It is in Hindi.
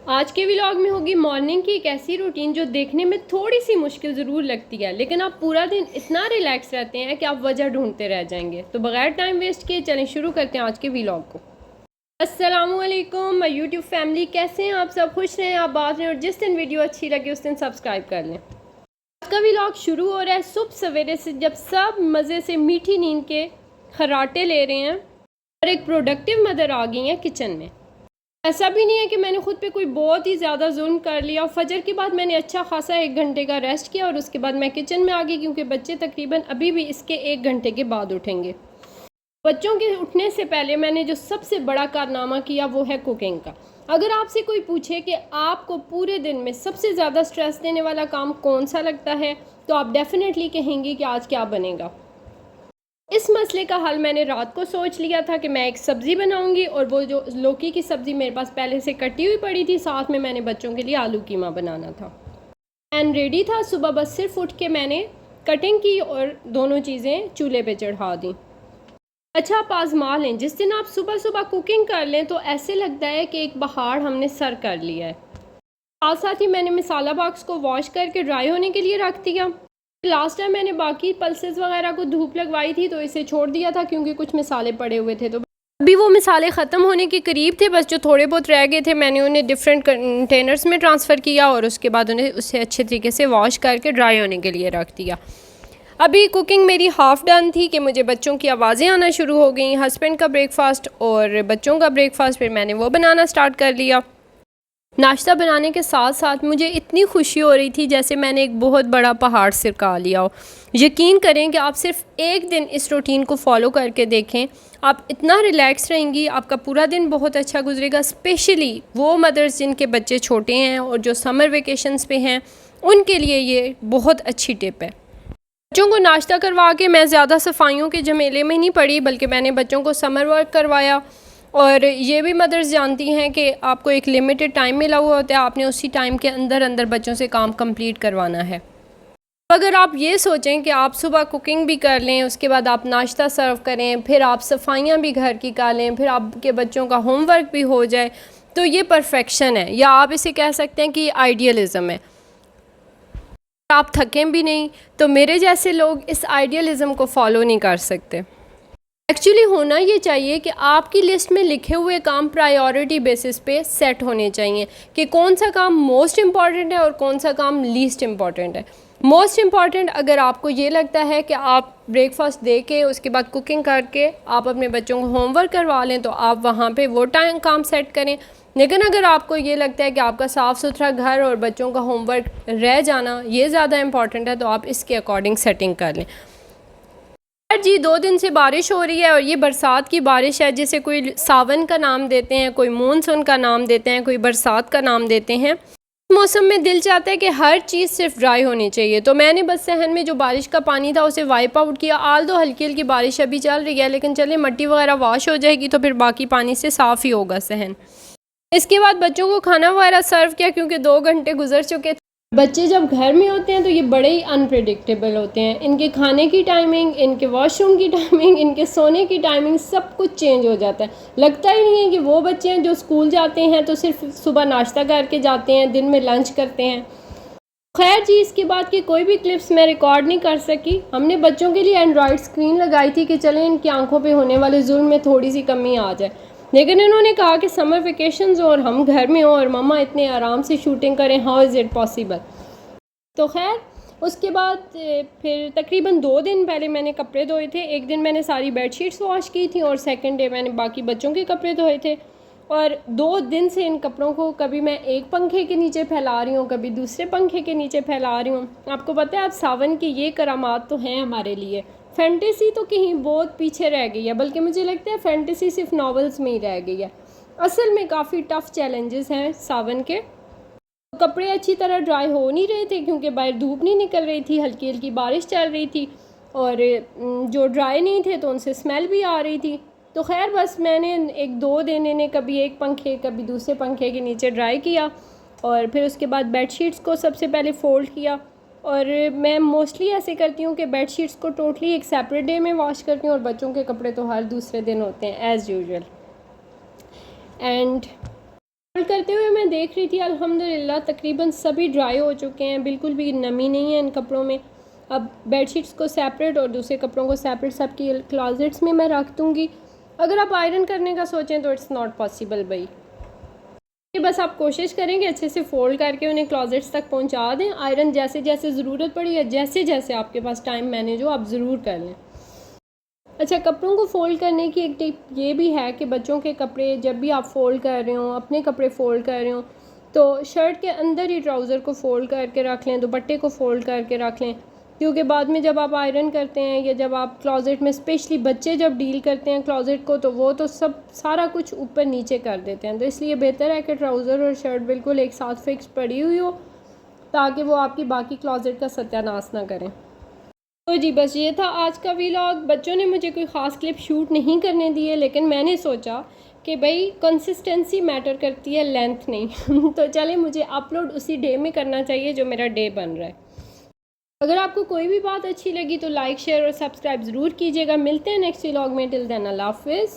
आज के व्लॉग में होगी मॉर्निंग की एक ऐसी रूटीन जो देखने में थोड़ी सी मुश्किल ज़रूर लगती है, लेकिन आप पूरा दिन इतना रिलैक्स रहते हैं कि आप वजह ढूंढते रह जाएंगे। तो बगैर टाइम वेस्ट किए चलें शुरू करते हैं आज के व्लॉग को। अस्सलामुअलैकुम माय यूट्यूब फैमिली, कैसे हैं आप सब? खुश रहें, आप बात रहें और जिस दिन वीडियो अच्छी लगे उस दिन सब्सक्राइब कर लें। आज का व्लॉग शुरू हो रहा है सुबह सवेरे से, जब सब मज़े से मीठी नींद के खर्राटे ले रहे हैं और एक प्रोडक्टिव मदर आ गई हैं किचन में। ऐसा भी नहीं है कि मैंने खुद पे कोई बहुत ही ज़्यादा जुल्म कर लिया। और फजर के बाद मैंने अच्छा खासा 1 घंटे का रेस्ट किया और उसके बाद मैं किचन में आ गई, क्योंकि बच्चे तकरीबन अभी भी इसके 1 घंटे के बाद उठेंगे। बच्चों के उठने से पहले मैंने जो सबसे बड़ा कारनामा किया वो है कुकिंग का। अगर आपसे कोई पूछे कि आपको पूरे दिन में सबसे ज़्यादा स्ट्रेस देने वाला काम कौन सा लगता है, तो आप डेफिनेटली कहेंगे कि आज क्या बनेगा। इस मसले का हल मैंने रात को सोच लिया था कि मैं एक सब्ज़ी बनाऊंगी, और वो जो लौकी की सब्ज़ी मेरे पास पहले से कटी हुई पड़ी थी, साथ में मैंने बच्चों के लिए आलू कीमा बनाना था। पैन रेडी था, सुबह बस सिर्फ उठ के मैंने कटिंग की और दोनों चीज़ें चूल्हे पे चढ़ा दी। अच्छा, आप आजमा लें, जिस दिन आप सुबह सुबह कुकिंग कर लें तो ऐसे लगता है कि एक पहाड़ हमने सर कर लिया है। साथ साथ ही मैंने मसाला बॉक्स को वॉश करके ड्राई होने के लिए रख दिया। लास्ट टाइम मैंने बाकी पल्सेस वगैरह को धूप लगवाई थी तो इसे छोड़ दिया था, क्योंकि कुछ मसाले पड़े हुए थे। तो अभी वो मसाले ख़त्म होने के करीब थे, बस जो थोड़े बहुत रह गए थे मैंने उन्हें डिफरेंट कंटेनर्स में ट्रांसफ़र किया और उसके बाद उन्हें उससे अच्छे तरीके से वॉश करके ड्राई होने के लिए रख दिया। अभी कुकिंग मेरी हाफ़ डन थी कि मुझे बच्चों की आवाज़ें आना शुरू हो गई। हस्बैंड का ब्रेकफास्ट और बच्चों का ब्रेकफास्ट फिर मैंने वो बनाना स्टार्ट कर लिया। नाश्ता बनाने के साथ साथ मुझे इतनी खुशी हो रही थी जैसे मैंने एक बहुत बड़ा पहाड़ सिरका लिया हो। यकीन करें कि आप सिर्फ एक दिन इस रूटीन को फॉलो करके देखें, आप इतना रिलैक्स रहेंगी, आपका पूरा दिन बहुत अच्छा गुजरेगा। स्पेशली वो मदर्स जिनके बच्चे छोटे हैं और जो समर वेकेशंस पे हैं, उनके लिए ये बहुत अच्छी टिप है। बच्चों को नाश्ता करवा के मैं ज़्यादा सफाइयों के झमेले में नहीं पड़ी, बल्कि मैंने बच्चों को समर वर्क करवाया। और ये भी मदर्स जानती हैं कि आपको एक लिमिटेड टाइम मिला हुआ होता है, आपने उसी टाइम के अंदर अंदर बच्चों से काम कंप्लीट करवाना है। अगर आप ये सोचें कि आप सुबह कुकिंग भी कर लें, उसके बाद आप नाश्ता सर्व करें, फिर आप सफाइयाँ भी घर की कर लें, फिर आपके बच्चों का होमवर्क भी हो जाए, तो ये परफेक्शन है, या आप इसे कह सकते हैं कि ये आइडियलिज़म है। आप थकें भी नहीं, तो मेरे जैसे लोग इस आइडियलिज़म को फॉलो नहीं कर सकते। एक्चुअली होना ये चाहिए कि आपकी लिस्ट में लिखे हुए काम प्रायोरिटी बेसिस पे सेट होने चाहिए कि कौन सा काम मोस्ट इम्पॉर्टेंट है और कौन सा काम लीस्ट इम्पॉर्टेंट है। मोस्ट इम्पॉर्टेंट अगर आपको ये लगता है कि आप ब्रेकफास्ट दे के उसके बाद कुकिंग करके आप अपने बच्चों को होमवर्क करवा लें, तो आप वहाँ पे वो टाइम काम सेट करें। लेकिन अगर आपको ये लगता है कि आपका साफ़ सुथरा घर और बच्चों का होमवर्क रह जाना ये ज़्यादा इम्पॉर्टेंट है, तो आप इसके अकॉर्डिंग सेटिंग कर लें। जी 2 दिन से बारिश हो रही है और ये बरसात की बारिश है, जिसे कोई सावन का नाम देते हैं, कोई मानसून का नाम देते हैं, कोई बरसात का नाम देते हैं। इस मौसम में दिल चाहता है कि हर चीज़ सिर्फ ड्राई होनी चाहिए, तो मैंने बस सहन में जो बारिश का पानी था उसे वाइप आउट किया। आल दो हल्की हल्की बारिश अभी चल रही है, लेकिन चले मट्टी वगैरह वॉश हो जाएगी तो फिर बाकी पानी से साफ़ ही होगा सहन। इसके बाद बच्चों को खाना वगैरह सर्व किया, क्योंकि 2 घंटे गुजर चुके थे। बच्चे जब घर में होते हैं तो ये बड़े ही अनप्रिडिक्टेबल होते हैं। इनके खाने की टाइमिंग, इनके वॉशरूम की टाइमिंग, इनके सोने की टाइमिंग, सब कुछ चेंज हो जाता है। लगता ही नहीं है कि वो बच्चे हैं जो स्कूल जाते हैं तो सिर्फ सुबह नाश्ता करके जाते हैं, दिन में लंच करते हैं। खैर जी, इसके बाद की कोई भी क्लिप्स मैं रिकॉर्ड नहीं कर सकी। हमने बच्चों के लिए एंड्रॉयड स्क्रीन लगाई थी कि चलें इनकी आंखों पे होने वाले जुल्म में थोड़ी सी कमी आ जाए, लेकिन इन्होंने कहा कि समर वेकेशंस हो और हम घर में हो और मम्मा इतने आराम से शूटिंग करें, हाउ इज़ इट पॉसिबल। तो खैर उसके बाद फिर तकरीबन 2 दिन पहले मैंने कपड़े धोए थे। एक दिन मैंने सारी बेडशीट्स वॉश की थी और सेकंड डे मैंने बाकी बच्चों के कपड़े धोए थे। और 2 दिन से इन कपड़ों को कभी मैं एक पंखे के नीचे फैला रही हूँ, कभी दूसरे पंखे के नीचे फैला रही हूँ। आपको पता है अब सावन की ये करामात तो हैं हमारे लिए। फैंटेसी तो कहीं बहुत पीछे रह गई है, बल्कि मुझे लगता है फैंटेसी सिर्फ नॉवेल्स में ही रह गई है। असल में काफ़ी टफ़ चैलेंजेस हैं सावन के। कपड़े अच्छी तरह ड्राई हो नहीं रहे थे, क्योंकि बाहर धूप नहीं निकल रही थी, हल्की हल्की बारिश चल रही थी, और जो ड्राई नहीं थे तो उनसे स्मेल भी आ रही थी। तो खैर बस मैंने 1-2 दिन इन्हें कभी एक पंखे कभी दूसरे पंखे के नीचे ड्राई किया, और फिर उसके बाद बेडशीट्स को सबसे पहले फ़ोल्ड किया। और मैं मोस्टली ऐसे करती हूँ कि बेडशीट्स को टोटली एक सेपरेट डे में वॉश करती हूँ, और बच्चों के कपड़े तो हर दूसरे दिन होते हैं एज़ यूजुअल। एंड फोल्ड करते हुए मैं देख रही थी अल्हम्दुलिल्लाह तकरीबन सभी ड्राई हो चुके हैं, बिल्कुल भी नमी नहीं है इन कपड़ों में। अब बेडशीट्स को सेपरेट और दूसरे कपड़ों को सेपरेट सबकी क्लॉजेट्स में मैं रख दूँगी। अगर आप आयरन करने का सोचें तो इट्स नॉट पॉसिबल भाई। ये बस आप कोशिश करेंगे अच्छे से फ़ोल्ड करके उन्हें क्लॉजेट्स तक पहुंचा दें। आयरन जैसे जैसे ज़रूरत पड़ी या जैसे जैसे आपके पास टाइम मैनेज हो आप ज़रूर कर लें। अच्छा, कपड़ों को फ़ोल्ड करने की एक टिप ये भी है कि बच्चों के कपड़े जब भी आप फ़ोल्ड कर रहे हो, अपने कपड़े फ़ोल्ड कर रहे हो, तो शर्ट के अंदर ही ट्राउज़र को फ़ोल्ड करके रख लें, दुपट्टे को फ़ोल्ड करके रख लें, क्योंकि बाद में जब आप आयरन करते हैं या जब आप क्लॉजेट में, स्पेशली बच्चे जब डील करते हैं क्लॉजेट को, तो वो तो सब सारा कुछ ऊपर नीचे कर देते हैं। तो इसलिए बेहतर है कि ट्राउज़र और शर्ट बिल्कुल एक साथ फिक्स पड़ी हुई हो, ताकि वो आपकी बाकी क्लॉजेट का सत्यानाश ना करें। तो जी बस ये था आज का व्लॉग। बच्चों ने मुझे कोई ख़ास क्लिप शूट नहीं करने दी है, लेकिन मैंने सोचा कि भाई कंसिस्टेंसी मैटर करती है, लेंथ नहीं। तो चले, मुझे अपलोड उसी डे में करना चाहिए जो मेरा डे बन रहा है। अगर आपको कोई भी बात अच्छी लगी तो लाइक, शेयर और सब्सक्राइब ज़रूर कीजिएगा। मिलते हैं नेक्स्ट व्लॉग में। टिल देन अल्लाह हाफिज़।